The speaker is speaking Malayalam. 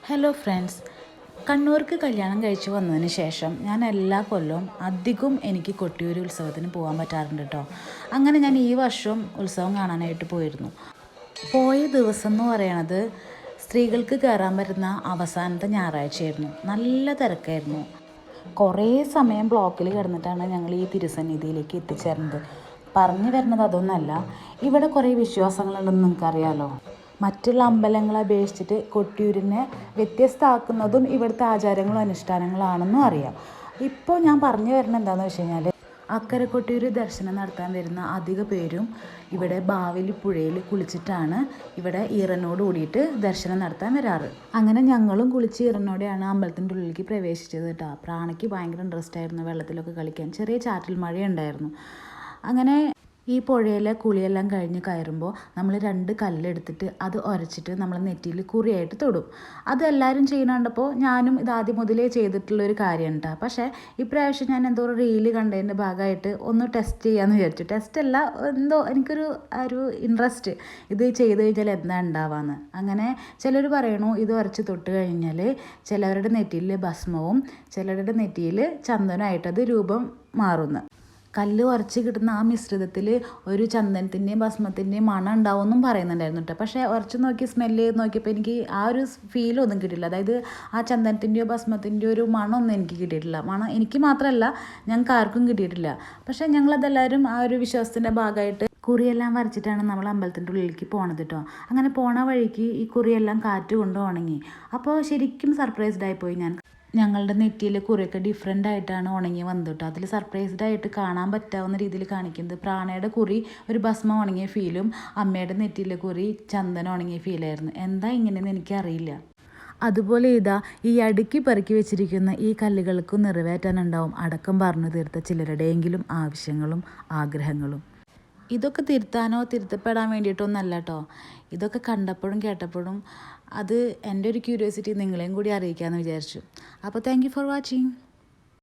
ഹലോ ഫ്രണ്ട്സ്, കണ്ണൂർക്ക് കല്യാണം കഴിച്ച് വന്നതിന് ശേഷം ഞാൻ എല്ലാ കൊല്ലവും അധികം എനിക്ക് കൊട്ടിയൂർ ഉത്സവത്തിന് പോകാൻ പറ്റാറുണ്ട് കേട്ടോ. അങ്ങനെ ഞാൻ ഈ വർഷം ഉത്സവം കാണാനായിട്ട് പോയിരുന്നു. പോയ ദിവസം എന്ന് പറയണത് സ്ത്രീകൾക്ക് കയറാൻ പറ്റുന്ന അവസാനത്തെ ഞായറാഴ്ചയായിരുന്നു. നല്ല തിരക്കായിരുന്നു. കുറേ സമയം ബ്ലോക്കിൽ കിടന്നിട്ടാണ് ഞങ്ങൾ ഈ തിരുസന്നിധിയിലേക്ക് എത്തിച്ചേർന്നത്. പറഞ്ഞു വരുന്നത് അതൊന്നല്ല, ഇവിടെ കുറേ വിശ്വാസങ്ങളുണ്ടെന്ന് നിങ്ങൾക്കറിയാലോ. മറ്റുള്ള അമ്പലങ്ങളെ അപേക്ഷിച്ചിട്ട് കൊട്ടിയൂരിനെ വ്യത്യസ്തമാക്കുന്നതും ഇവിടുത്തെ ആചാരങ്ങളും അനുഷ്ഠാനങ്ങളാണെന്നും അറിയാം. ഇപ്പോൾ ഞാൻ പറഞ്ഞു വരുന്നത് എന്താണെന്ന് വെച്ച് കഴിഞ്ഞാൽ, അക്കരെ കൊട്ടിയൂർ ദർശനം നടത്താൻ വരുന്ന അധിക പേരും ഇവിടെ ബാവലി പുഴയിൽ കുളിച്ചിട്ടാണ് ഇവിടെ ഈറനോട് കൂടിയിട്ട് ദർശനം നടത്താൻ വരാറ്. അങ്ങനെ ഞങ്ങളും കുളിച്ച് ഈറനോടെയാണ് അമ്പലത്തിൻ്റെ ഉള്ളിലേക്ക് പ്രവേശിച്ചത് കേട്ടോ. പ്രാണയ്ക്ക് ഭയങ്കര ഇൻട്രസ്റ്റ് ആയിരുന്നു വെള്ളത്തിലൊക്കെ കളിക്കാൻ. ചെറിയ ചാറ്റൽ മഴയുണ്ടായിരുന്നു. അങ്ങനെ ഈ പുഴയിലെ കുളിയെല്ലാം കഴിഞ്ഞ് കയറുമ്പോൾ നമ്മൾ 2 കല്ലെടുത്തിട്ട് അത് ഉരച്ചിട്ട് നമ്മൾ നെറ്റിയിൽ കുറിയായിട്ട് തൊടും. അത് എല്ലാവരും ചെയ്യുന്ന കണ്ടപ്പോൾ ഞാനും ഇത് ആദ്യം മുതലേ ചെയ്തിട്ടുള്ളൊരു കാര്യമാണ് കേട്ടോ. പക്ഷേ ഇപ്രാവശ്യം ഞാൻ എന്തോ ഒരു റീല് കണ്ടതിൻ്റെ ഭാഗമായിട്ട് ഒന്ന് ടെസ്റ്റ് ചെയ്യാമെന്ന് വിചാരിച്ചു. ടെസ്റ്റല്ല, എന്തോ എനിക്കൊരു ഇൻട്രസ്റ്റ്, ഇത് ചെയ്ത് കഴിഞ്ഞാൽ എന്താ ഉണ്ടാവാന്ന്. അങ്ങനെ ചിലർ പറയണു ഇത് ഉരച്ച് തൊട്ട് കഴിഞ്ഞാൽ ചിലവരുടെ നെറ്റിയിൽ ഭസ്മവും ചിലരുടെ നെറ്റിയിൽ ചന്ദനമായിട്ടത് രൂപം മാറുന്നു. കല്ല് ഉരച്ച് കിട്ടുന്ന ആ മിശ്രിതത്തിൽ ഒരു ചന്ദനത്തിൻ്റെയും ഭസ്മത്തിൻ്റെയും മണം ഉണ്ടാവുമെന്നും പറയുന്നുണ്ടായിരുന്നു കേട്ടോ. പക്ഷേ ഉരച്ച് നോക്കി സ്മെല്ല് ചെയ്ത് നോക്കിയപ്പോൾ എനിക്ക് ആ ഒരു ഫീലൊന്നും കിട്ടിയില്ല. അതായത് ആ ചന്ദനത്തിൻ്റെയോ ഭസ്മത്തിൻ്റെയോ ഒരു മണമൊന്നും എനിക്ക് കിട്ടിയിട്ടില്ല. മണം എനിക്ക് മാത്രമല്ല, ഞങ്ങൾക്ക് ആർക്കും കിട്ടിയിട്ടില്ല. പക്ഷേ ഞങ്ങളതെല്ലാവരും ആ ഒരു വിശ്വാസത്തിൻ്റെ ഭാഗമായിട്ട് കുറിയെല്ലാം വരച്ചിട്ടാണ് നമ്മൾ അമ്പലത്തിൻ്റെ ഉള്ളിലേക്ക് പോണത് കേട്ടോ. അങ്ങനെ പോണ വഴിക്ക് ഈ കുറിയെല്ലാം കാറ്റ് കൊണ്ട് ഉണങ്ങി. അപ്പോൾ ശരിക്കും സർപ്രൈസ്ഡായിപ്പോയി ഞാൻ. ഞങ്ങളുടെ നെറ്റിയിൽ കുറിയൊക്കെ ഡിഫറെൻ്റ് ആയിട്ടാണ് ഉണങ്ങി വന്നത് കേട്ടോ. അതിൽ സർപ്രൈസ്ഡ് ആയിട്ട് കാണാൻ പറ്റാവുന്ന രീതിയിൽ കാണിക്കുന്നത് പ്രാണയുടെ കുറി ഒരു ഭസ്മം ഉണങ്ങിയ ഫീലും അമ്മയുടെ നെറ്റിയിലെ കുറി ചന്ദനം ഉണങ്ങിയ ഫീലായിരുന്നു. എന്താ ഇങ്ങനെയെന്ന് എനിക്കറിയില്ല. അതുപോലെ ഇതാ ഈ അടുക്കി പെറുക്കി വെച്ചിരിക്കുന്ന ഈ കല്ലുകൾക്കും നിറവേറ്റാനുണ്ടാവും അടക്കം പറഞ്ഞു തീർത്ത ചിലരുടെയെങ്കിലും ആവശ്യങ്ങളും ആഗ്രഹങ്ങളും. ഇതൊക്കെ തിരുത്താനോ തിരുത്തപ്പെടാൻ വേണ്ടിയിട്ടൊന്നല്ല കേട്ടോ. ഇതൊക്കെ കണ്ടപ്പോഴും കേട്ടപ്പോഴും അത് എൻ്റെ ഒരു ക്യൂരിയോസിറ്റി നിങ്ങളെയും കൂടി അറിയിക്കാമെന്ന് വിചാരിച്ചു. അപ്പോൾ താങ്ക് യു ഫോർ വാച്ചിങ്.